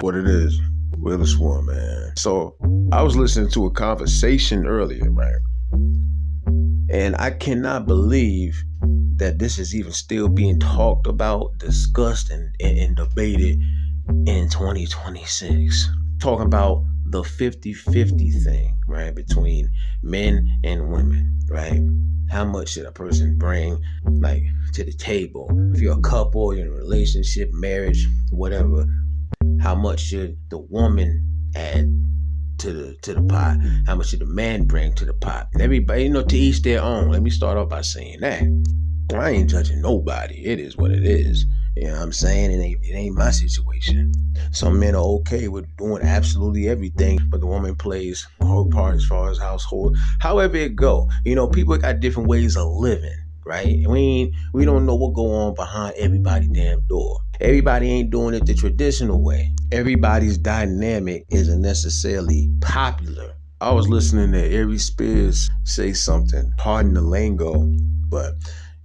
What it is, Realest one, man. So I was listening to a conversation earlier, right? And I cannot believe that this is even still being talked about, discussed, and debated in 2026. Talking about the 50-50 thing, right? Between men and women, right? How much should a person bring, like, to the table? If you're a couple, you're in a relationship, marriage, whatever, how much should the woman add to the pot? How much should the man bring to the pot? And everybody, to each their own. Let me start off by saying that I ain't judging nobody. It is what it is. You know what I'm saying? It ain't my situation. Some men are okay with doing absolutely everything, but the woman plays her part as far as household. However it go. People got different ways of living, right? We don't know what go on behind everybody's damn door. Everybody ain't doing it the traditional way. Everybody's dynamic isn't necessarily popular. I was listening to Ari Spears say something, pardon the lingo, but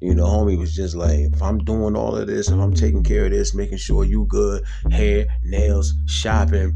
homie was just like, if I'm doing all of this, if I'm taking care of this, making sure you good, hair, nails, shopping,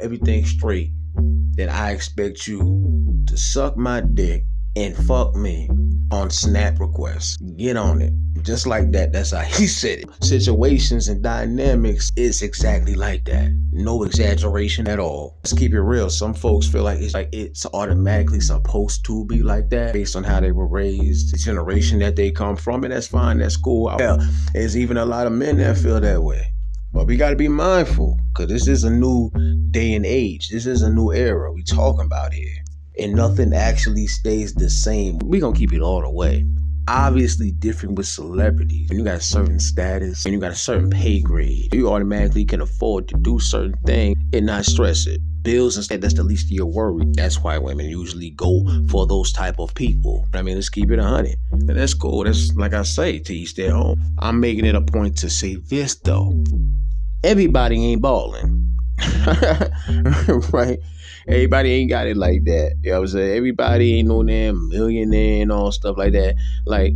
everything straight, then I expect you to suck my dick and fuck me on Snap requests. Get on it. Just like that. That's how he said it. Situations and dynamics is exactly like that. No exaggeration at all. Let's keep it real. Some folks feel like it's automatically supposed to be like that based on how they were raised, the generation that they come from, and that's fine. That's cool. Hell, there's even a lot of men that feel that way. But we got to be mindful, because this is a new day and age. This is a new era we talking about here. And nothing actually stays the same. We gonna keep it all the way. Obviously different with celebrities. When you got a certain status and you got a certain pay grade, you automatically can afford to do certain things and not stress it. Bills instead, that's the least of your worry. That's why women usually go for those type of people. Let's keep it 100. And that's cool. That's, like I say, to each their own. I'm making it a point to say this though. Everybody ain't balling. Right? Everybody ain't got it like that. You know what I'm saying? Everybody ain't no damn millionaire and all stuff like that. Like,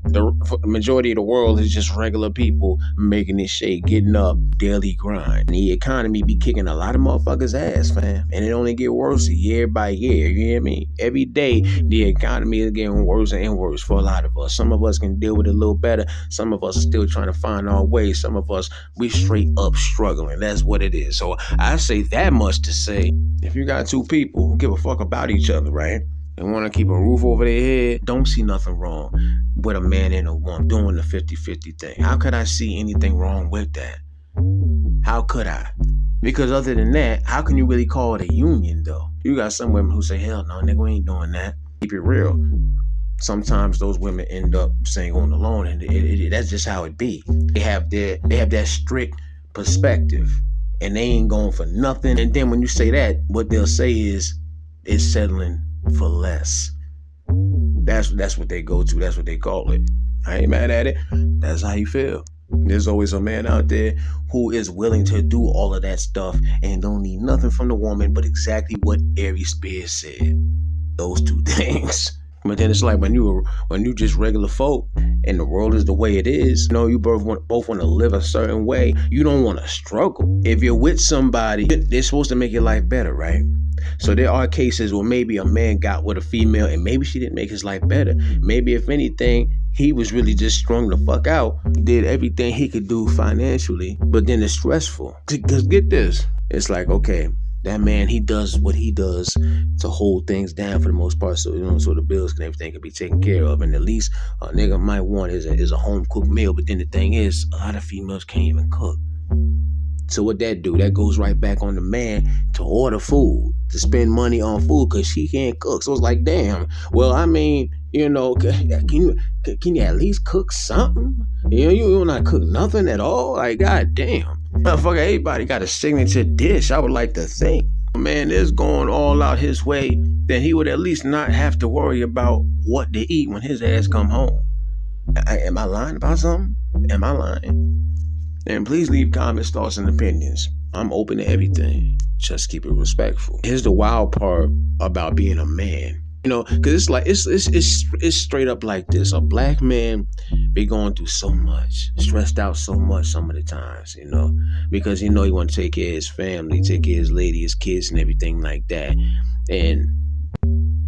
the majority of the world is just regular people making this shit, getting up, daily grind. And the economy be kicking a lot of motherfuckers' ass, fam. And it only get worse year by year. You hear me? Every day, the economy is getting worse and worse for a lot of us. Some of us can deal with it a little better. Some of us are still trying to find our way. Some of us, we straight up struggling. That's what it is. So I say that much to say, if you got two people who give a fuck about each other, right, and want to keep a roof over their head, don't see nothing wrong with a man and a woman doing the 50-50 thing. How could I see anything wrong with that? How could I? Because other than that, how can you really call it a union, though? You got some women who say, hell no, nigga, we ain't doing that. Keep it real. Sometimes those women end up staying on the loan, and that's just how it be. They have that strict perspective, and they ain't going for nothing. And then when you say that, what they'll say is, it's settling for less. That's what they go to. That's what they call it. I ain't mad at it. That's how you feel. There's always a man out there who is willing to do all of that stuff and don't need nothing from the woman but exactly what Ari Spears said. Those two things. But then it's like when you just regular folk and the world is the way it is, you both want to live a certain way. You don't want to struggle. If you're with somebody, they're supposed to make your life better, right? So there are cases where maybe a man got with a female and maybe she didn't make his life better. Maybe if anything, he was really just strung the fuck out. He did everything he could do financially, but then it's stressful. Because get this, it's like, okay, that man, he does what he does to hold things down for the most part, so so the bills and everything can be taken care of. And the least a nigga might want is a home cooked meal. But then the thing is, a lot of females can't even cook. So what that do? That goes right back on the man to order food, to spend money on food because she can't cook. So it's like, damn. Well, I mean, can you at least cook something? You not cook nothing at all? Like, god damn. Motherfucker, everybody got a signature dish, I would like to think. a man is going all out his way, then he would at least not have to worry about what to eat when his ass come home. Am I lying about something? Am I lying? And please leave comments, thoughts, and opinions. I'm open to everything. Just keep it respectful. Here's the wild part about being a man. You know, because it's like, it's straight up like this. A black man be going through so much, stressed out so much some of the times, you know, because he want to take care of his family, take care of his lady, his kids, and everything like that. And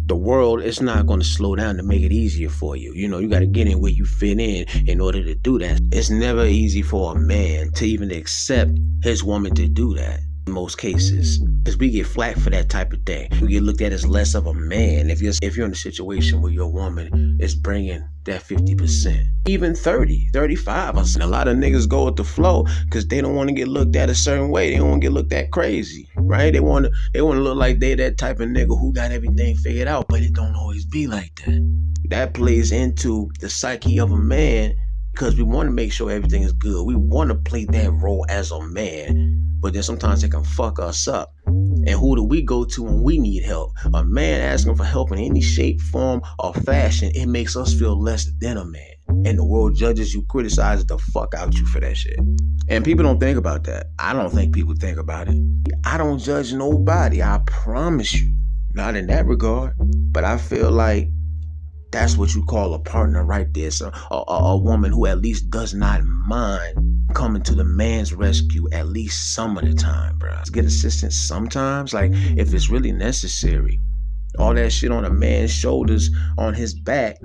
the world is not going to slow down to make it easier for you. You know, you got to get in where you fit in order to do that. It's never easy for a man to even accept his woman to do that in most cases, because we get flack for that type of thing. We get looked at as less of a man if you're in a situation where your woman is bringing that 50%, even 30, 35. A lot of niggas go with the flow because they don't want to get looked at a certain way. They don't want to get looked at crazy, right? They want to look like they that type of nigga who got everything figured out, but it don't always be like that. That plays into the psyche of a man because we want to make sure everything is good. We want to play that role as a man, but then sometimes it can fuck us up. And who do we go to when we need help? A man asking for help in any shape, form, or fashion, it makes us feel less than a man. And the world judges you, criticizes the fuck out you for that shit. And people don't think about that. I don't think people think about it. I don't judge nobody, I promise you. Not in that regard. But I feel like that's what you call a partner right there. So a woman who at least does not mind coming to the man's rescue at least some of the time, bro. Get assistance sometimes, like if it's really necessary. All that shit on a man's shoulders, on his back,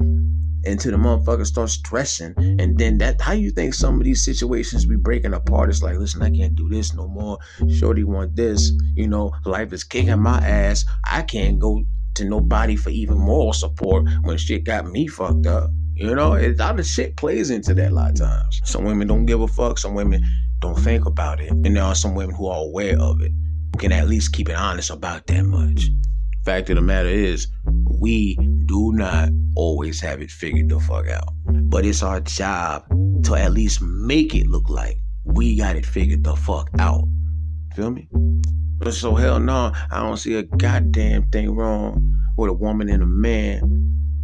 until the motherfucker starts stressing. And then how you think some of these situations be breaking apart? It's like, listen, I can't do this no more. Shorty want this. You know, life is kicking my ass. I can't go to nobody for even moral support when shit got me fucked up. You know, a lot of shit plays into that a lot of times. Some women don't give a fuck. Some women don't think about it. And there are some women who are aware of it, who can at least keep it honest about that much. Fact of the matter is, we do not always have it figured the fuck out. But it's our job to at least make it look like we got it figured the fuck out. Feel me? So hell no, I don't see a goddamn thing wrong with a woman and a man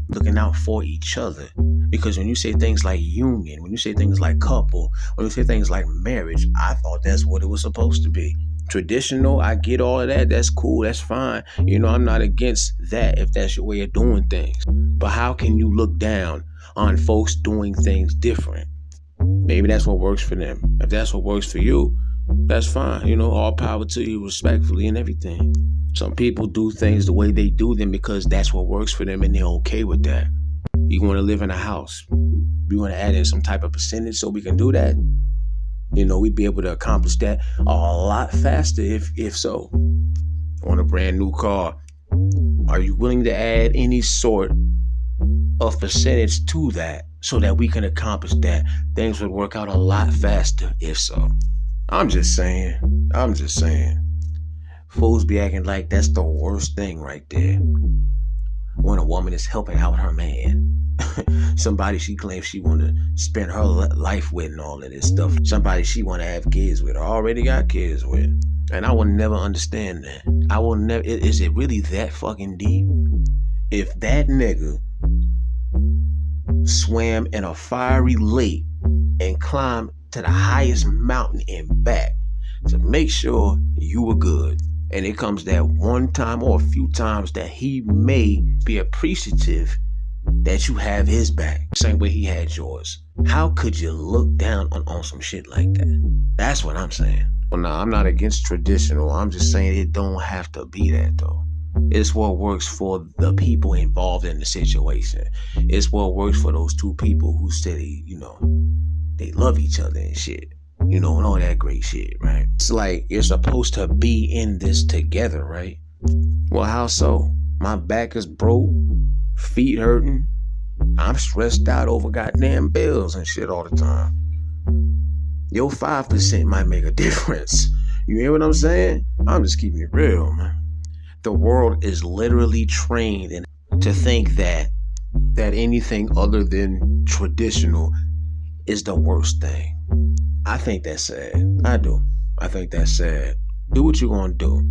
looking out for each other. Because when you say things like union, when you say things like couple, when you say things like marriage, I thought that's what it was supposed to be. Traditional, I get all of that. That's cool. That's fine. You know, I'm not against that if that's your way of doing things. But how can you look down on folks doing things different? Maybe that's what works for them. If that's what works for you, that's fine. You know, all power to you, respectfully and everything. Some people do things the way they do them because that's what works for them and they're okay with that. You want to live in a house. You want to add in some type of percentage so we can do that? You know, we'd be able to accomplish that a lot faster if so. On a brand new car, are you willing to add any sort of percentage to that so that we can accomplish that? Things would work out a lot faster if so. I'm just saying. Fools be acting like that's the worst thing right there. When a woman is helping out her man. Somebody she claims she want to spend her life with and all of this stuff. Somebody she want to have kids with or already got kids with. And I will never understand that. I will never. Is it really that fucking deep? If that nigga swam in a fiery lake and climbed to the highest mountain and back to make sure you were good, and it comes that one time or a few times that he may be appreciative that you have his back, same way he had yours, how could you look down on some shit like that? That's what I'm saying. Well, no, I'm not against traditional. I'm just saying it don't have to be that though. It's what works for the people involved in the situation. It's what works for those two people who say, they love each other and shit. And all that great shit, right? It's like you're supposed to be in this together, right? Well, how so? My back is broke, feet hurting. I'm stressed out over goddamn bills and shit all the time. Your 5% might make a difference. You hear what I'm saying? I'm just keeping it real, man. The world is literally trained to think that anything other than traditional is the worst thing. I think that's sad. I do. I think that's sad. Do what you're gonna do.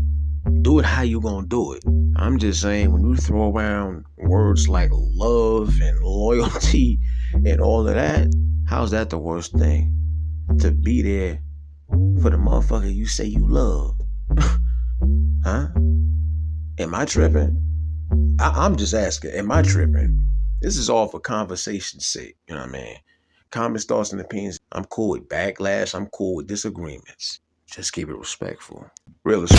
Do it how you gonna do it. I'm just saying, when you throw around words like love and loyalty and all of that, how's that the worst thing? To be there for the motherfucker you say you love. Huh? Am I tripping? I'm just asking, am I tripping? This is all for conversation's sake, you know what I mean? Comments, thoughts, and opinions. I'm cool with backlash. I'm cool with disagreements. Just keep it respectful. Realest.